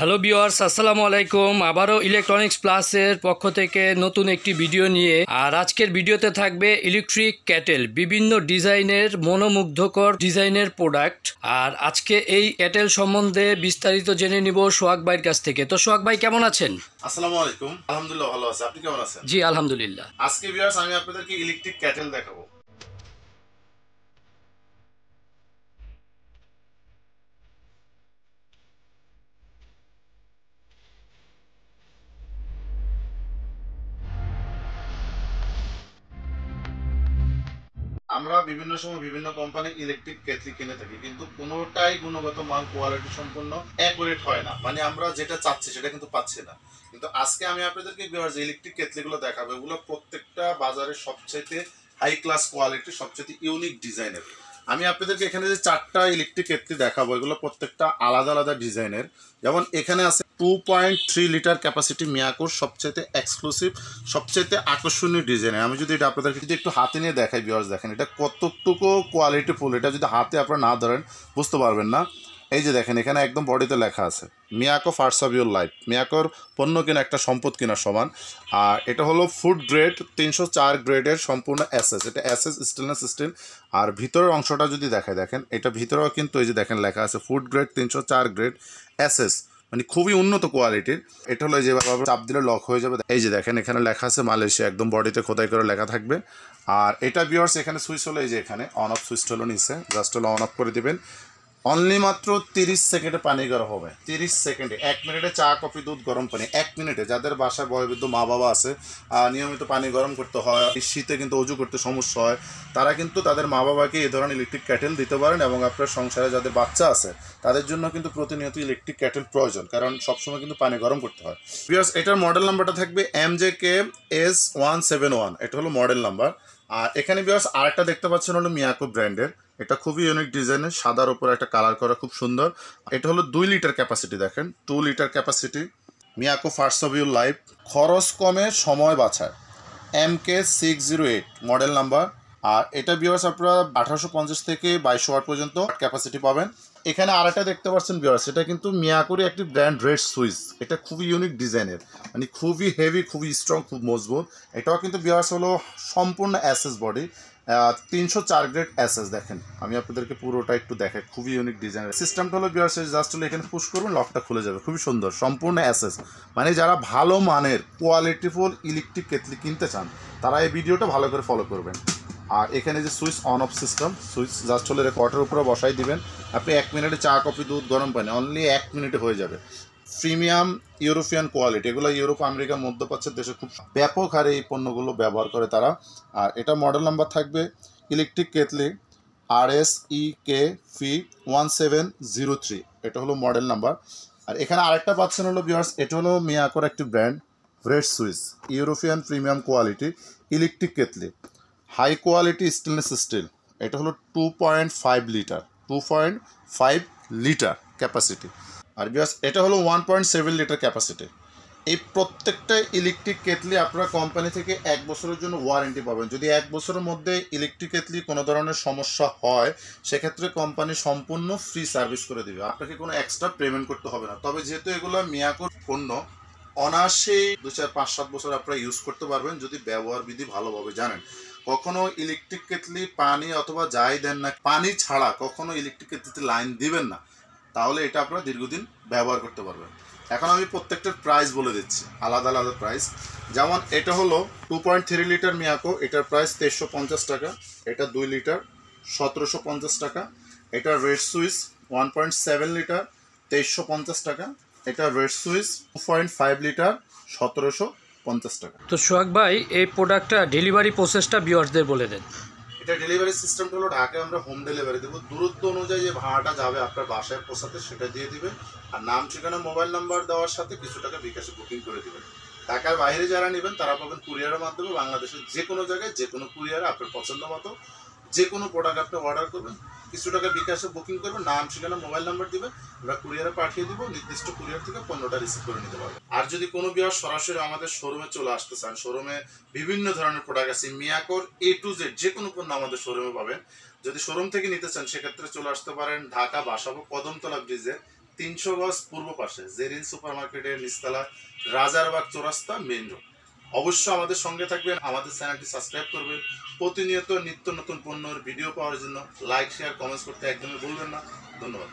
Hello viewers, আসসালামু আলাইকুম। আবারও ইলেকট্রনিক্স প্লাসের পক্ষ থেকে নতুন একটি ভিডিও নিয়ে, আর আজকের ভিডিওতে থাকবে ইলেকট্রিক ক্যাটেল, বিভিন্ন ডিজাইনের মনোমুগ্ধকর ডিজাইনের প্রোডাক্ট। আর আজকে এই ক্যাটেল সম্বন্ধে বিস্তারিত জেনে নিব সোহাগ ভাইয়ের কাছ থেকে। তো সোহাগ ভাই কেমন আছেন? আসসালামু আলাইকুম। আলহামদুলিল্লাহ ভালো আছি। আপনি কেমন আছেন? জি আলহামদুলিল্লাহ। আজকে ভিউয়ার্স আমি আপনাদেরকে ইলেকট্রিক ক্যাটেল দেখাবো। আমরা বিভিন্ন সময় বিভিন্ন কোম্পানি ইলেকট্রিক কেটলি কিনে থাকি, কিন্তু কোনোটাই গুণগত মান কোয়ালিটি সম্পূর্ণ অ্যাকুরেট হয় না। মানে আমরা যেটা চাচ্ছি সেটা কিন্তু পাচ্ছি না। কিন্তু আজকে আমি আপনাদেরকে ভিউয়ার্স ইলেকট্রিক কেটলিগুলো দেখাবো। এগুলো প্রত্যেকটা বাজারের সবচাইতে হাই ক্লাস কোয়ালিটি, সবচাইতে ইউনিক ডিজাইনের। আমি আপনাদেরকে এখানে যে চারটা ইলেকট্রিক কেটলি দেখাবো, এগুলো প্রত্যেকটা আলাদা আলাদা ডিজাইনের। যেমন এখানে আছে 2.3 লিটার ক্যাপাসিটি মিয়াকোর সবচাইতে এক্সক্লুসিভ, সবচাইতে আকর্ষণীয় ডিজাইনের। আমি যদি এটা আপনাদেরকে যদি একটু হাতে নিয়ে দেখাই ভিউয়ার্স, দেখেন এটা কতটুকু কোয়ালিটি ফুল। এটা যদি হাতে আপনারা না ধরেন বুঝতে পারবেন না। এই যে দেখেন এখানে একদম বডিতে লেখা আছে Miyako first of your life. মিয়াকোর পণ্য কিনা একটা সম্পদ কেনার সমান। আর এটা হলো ফুড গ্রেড 304 গ্রেডের সম্পূর্ণ এসএস। এটা এসএস স্টেনলেস স্টিল। আর ভিতরের অংশটা যদি দেখায়, দেখেন এটা ভিতরেও কিন্তু এই যে দেখেন লেখা আছে ফুড গ্রেড 304 গ্রেড এসএস, মানে খুবই উন্নত কোয়ালিটির। এটা হলো যেভাবে চাপ দিলে লক হয়ে যাবে। এই যে দেখেন এখানে লেখা আছে মালয়েশিয়া, একদম বডিতে খোদাই করে লেখা থাকবে। আর এটা ভিউয়ার্স এখানে সুইচ হলো, এই যে এখানে অন অফ সুইচ হলো নিচে, জাস্ট হলো অন অফ করে দিবেন। অনলি মাত্র 30 সেকেন্ডে পানি গরম হবে। 30 সেকেন্ডে, 1 মিনিটে চা কফি দুধ গরম পানি 1 মিনিটে। যাদের বাসায় বয়োবৃদ্ধ মা বাবা আছে, নিয়মিত পানি গরম করতে হয়, শীতে কিন্তু অজু করতে সমস্যা হয়, তারা কিন্তু তাদের মা বাবাকে এই ধরনের ইলেকট্রিক ক্যাটেল দিতে পারেন। এবং আপনার সংসারে যাদের বাচ্চা আছে তাদের জন্য কিন্তু প্রতিনিয়ত ইলেকট্রিক ক্যাটেল প্রয়োজন, কারণ সবসময় কিন্তু পানি গরম করতে হয়। বিকজ এটার মডেল নাম্বারটা থাকবে MJK-S171, এটা হলো মডেল নাম্বার। আর এখানে বিকজ আরেকটা দেখতে পাচ্ছেন হলো মিয়াকো ব্র্যান্ডের। এটা খুবই ইউনিক ডিজাইনের, সাদার উপর একটা কালার করা, খুব সুন্দর। এটা হলো 2 লিটার ক্যাপাসিটি, দেখেন 2 litre capacity. Miyako first of your life, খরচ কমে সময় বাঁচায়, MK608 মডেল নাম্বার। আর এটা বিয়ার্স আপনারা 1850 থেকে 2200 ওয়াট পর্যন্ত ক্যাপাসিটি পাবেন। এখানে আরেকটা দেখতে পাচ্ছেন বিয়ার্স, এটা কিন্তু মিয়াকোরই একটি ব্র্যান্ড রেড সুইচ। এটা খুবই ইউনিক ডিজাইনের, মানে খুবই হেভি, খুবই স্ট্রং, খুব মজবুত। এটাও কিন্তু বিয়ার্স হলো সম্পূর্ণ এসএস বডি, 304 গ্রেড এসএস। দেখেন আমি আপনাদেরকে পুরোটা একটু দেখাই, খুবই ইউনিক ডিজাইনের। সিস্টেমটা হলো বিয়ার্স জাস্ট হলো এখানে পুশ করবেন, লকটা খুলে যাবে, খুবই সুন্দর, সম্পূর্ণ এসএস। মানে যারা ভালো মানের কোয়ালিটিফুল ইলেকট্রিক কেটলি কিনতে চান তারা এই ভিডিওটা ভালো করে ফলো করবেন। আর এখানে যে switch on of system, switch just হলে কটের উপরে বসাই দিবেন। আপনি 1 মিনিটে চা কফি দুধ গরম পানি অনলি 1 মিনিটে হয়ে যাবে। প্রিমিয়াম ইউরোপিয়ান কোয়ালিটি, এগুলো ইউরোপ আমেরিকা মধ্যপ্রাচ্যের দেশে খুব ব্যাপক হারে এই পণ্যগুলো ব্যবহার করে তারা। আর এটা মডেল নাম্বার থাকবে ইলেকট্রিক কেটলি RSEK-F1703, এটা হলো মডেল নাম্বার। আর এখানে আরেকটা পাচ্ছেন হলো ভিউয়ার্স, এটা হলো মিয়াকোর একটি brand red switch, European premium quality electric kettle, high quality stainless steel. এটা হলো 2.5 লিটার, 2.5 লিটার ক্যাপাসিটি। আর বিকজ এটা হলো 1.7 লিটার ক্যাপাসিটি। এই প্রত্যেকটা ইলেকট্রিক কেটলি আপনারা কোম্পানি থেকে 1 বছরের জন্য ওয়ারেন্টি পাবেন। যদি 1 বছরের মধ্যে ইলেকট্রিক কেটলি কোনো ধরনের সমস্যা হয়, সেক্ষেত্রে কোম্পানি সম্পূর্ণ ফ্রি সার্ভিস করে দেবে, আপনাকে কোনো এক্সট্রা পেমেন্ট করতে হবে না। তবে যেহেতু এগুলো মিয়াকোর পণ্য, অনায়াসেই 2-4-5-7 বছর আপনারা ইউজ করতে পারবেন যদি ব্যবহার বিধি ভালোভাবে জানেন। কখনো ইলেকট্রিক কেটলি পানি অথবা যাই দেন না, পানি ছাড়া কখনো ইলেকট্রিক কেটলিতে লাইন দিবেন না, তাহলে এটা আপনারা দীর্ঘদিন ব্যবহার করতে পারবেন। এখন আমি প্রত্যেকটার প্রাইস বলে দিচ্ছি, আলাদা আলাদা প্রাইস। যেমন এটা হলো 2.3 লিটার মিয়াকো, এটার প্রাইস 2350 টাকা। এটা 2 লিটার 1750 টাকা। এটা রেড সুইচ 1.7 লিটার 2350 টাকা। এটা রেড সুইচ 2.5 লিটার 1750 টাকা। তো সোহাগ ভাই, এই প্রোডাক্টটা ডেলিভারি প্রসেসটা ভিউয়ার্সদের বলে দেন। এটা ডেলিভারি সিস্টেমটা হলো ঢাকায় আমরা হোম ডেলিভারি দেবো। দূরত্ব অনুযায়ী যে ভাড়াটা যাবে আপনার বাসায় পৌঁছাতে সেটা দিয়ে দিবেন। আর নাম ঠিকানা মোবাইল নাম্বার দেওয়ার সাথে কিছু টাকা বিকাশে বুকিং করে দিবেন। ঢাকার বাইরে যারা নেবেন তারা পাবেন কুরিয়ারের মাধ্যমে। বাংলাদেশের যে কোনো জায়গায় যে কোনো কুরিয়ারে আপনার পছন্দ মতো যে কোনো প্রোডাক্ট আপনি অর্ডার করবেন, কিছু টাকা বিকাশে বুকিং করবেন, নাম ঠিকানা মোবাইল নাম্বার দিবেন, আমরা কুরিয়ারে পাঠিয়ে দিব। নির্দিষ্ট কুরিয়ার থেকে পণ্যটা রিসিভ করে নিতে পারবেন। আর যদি কোনো বিয়ার সরাসরি আমাদের শোরুমে চলে আসতে চান, শোরুমে বিভিন্ন ধরনের প্রোডাক্ট আছে, মিয়াকোর A to Z যে কোনো পণ্য আমাদের শোরুমে পাবেন। যদি শোরুম থেকে নিতে চান সেক্ষেত্রে চলে আসতে পারেন ঢাকা বাসাবো কদমতলা ব্রিজে 300 গজ পূর্ব পাশে জেরিন সুপার মার্কেটের নিচতলা, রাজারবাগ চৌরাস্তা, মেইন রোড। অবশ্যই আমাদের সঙ্গে থাকবেন, আমাদের চ্যানেলটি সাবস্ক্রাইব করবেন। প্রতিনিয়ত নিত্য নতুন পণ্যের ভিডিও পাওয়ার জন্য লাইক, শেয়ার, কমেন্টস করতে একদমই ভুলবেন না। ধন্যবাদ।